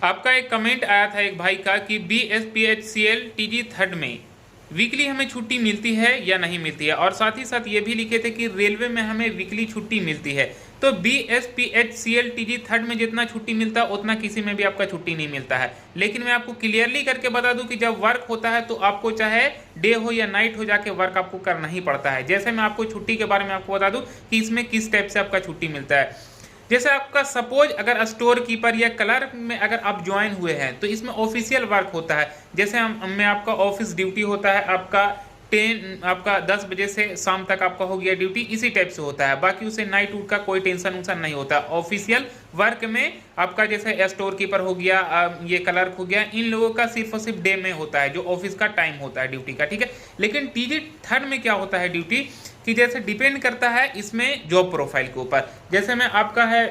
आपका एक कमेंट आया था एक भाई का कि BSPHCL TG थर्ड में वीकली हमें छुट्टी मिलती है या नहीं मिलती है, और साथ ही साथ ये भी लिखे थे कि रेलवे में हमें वीकली छुट्टी मिलती है। तो BSPHCL TG थर्ड में जितना छुट्टी मिलता है उतना किसी में भी आपका छुट्टी नहीं मिलता है। लेकिन मैं आपको क्लियरली करके बता दूं कि जब वर्क होता है तो आपको चाहे डे हो या नाइट हो जाके वर्क आपको करना ही पड़ता है। जैसे मैं आपको छुट्टी के बारे में आपको बता दूं कि इसमें किस टाइप से आपका छुट्टी मिलता है। जैसे आपका सपोज अगर स्टोर कीपर या क्लर्क में अगर आप ज्वाइन हुए हैं तो इसमें ऑफिशियल वर्क होता है। जैसे हम में आपका ऑफिस ड्यूटी होता है, आपका 10 बजे से शाम तक आपका हो गया ड्यूटी, इसी टाइप से होता है। बाकी उसे नाइट उट का कोई टेंशन उनसन नहीं होता। ऑफिशियल वर्क में आपका जैसे स्टोर कीपर हो गया, ये क्लर्क हो गया, इन लोगों का सिर्फ और सिर्फ डे में होता है, जो ऑफिस का टाइम होता है ड्यूटी का, ठीक है। लेकिन TG थर्ड में क्या होता है ड्यूटी कि जैसे डिपेंड करता है इसमें जॉब प्रोफाइल के ऊपर। जैसे में आपका है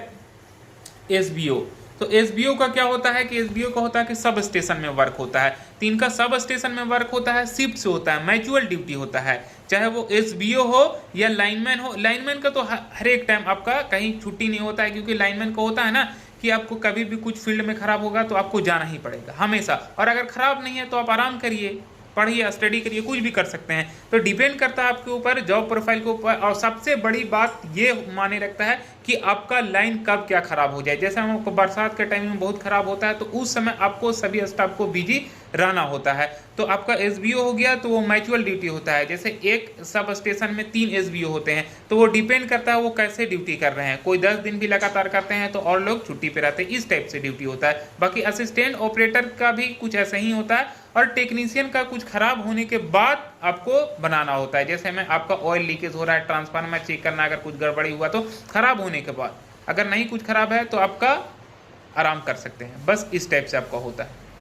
SBO, तो SBO का क्या होता है कि SBO का होता है कि सब स्टेशन में वर्क होता है। तो इनका सब स्टेशन में वर्क होता है, शिफ्ट से होता है, मैचुअल ड्यूटी होता है। चाहे वो SBO हो या लाइनमैन हो। लाइनमैन का तो हर एक टाइम आपका कहीं छुट्टी नहीं होता है, क्योंकि लाइनमैन का होता है ना कि आपको कभी भी कुछ फील्ड में खराब होगा तो आपको जाना ही पड़ेगा हमेशा, और अगर खराब नहीं है तो आप आराम करिए, पढ़िए, स्टडी करिए, कुछ भी कर सकते हैं। तो डिपेंड करता है आपके ऊपर, जॉब प्रोफाइल के ऊपर। और सबसे बड़ी बात ये माने रखता है कि आपका लाइन कब क्या खराब हो जाए। जैसे हमको बरसात के टाइम में बहुत खराब होता है तो उस समय आपको सभी स्टाफ को बिजी रहना होता है। तो आपका SBO हो गया तो वो मैचुअल ड्यूटी होता है। जैसे एक सब स्टेशन में 3 SBO होते हैं, तो वो डिपेंड करता है वो कैसे ड्यूटी कर रहे हैं। कोई 10 दिन भी लगातार करते हैं तो और लोग छुट्टी पे रहते हैं, इस टाइप से ड्यूटी होता है। बाकी असिस्टेंट ऑपरेटर का भी कुछ ऐसा ही होता है, और टेक्नीशियन का कुछ खराब होने के बाद आपको बनाना होता है। जैसे में आपका ऑयल लीकेज हो रहा है, ट्रांसफार्मर चेक करना, अगर कुछ गड़बड़ी हुआ तो खराब होने के बाद। अगर नहीं कुछ खराब है तो आपका आराम कर सकते हैं। बस इस टाइप से आपका होता है।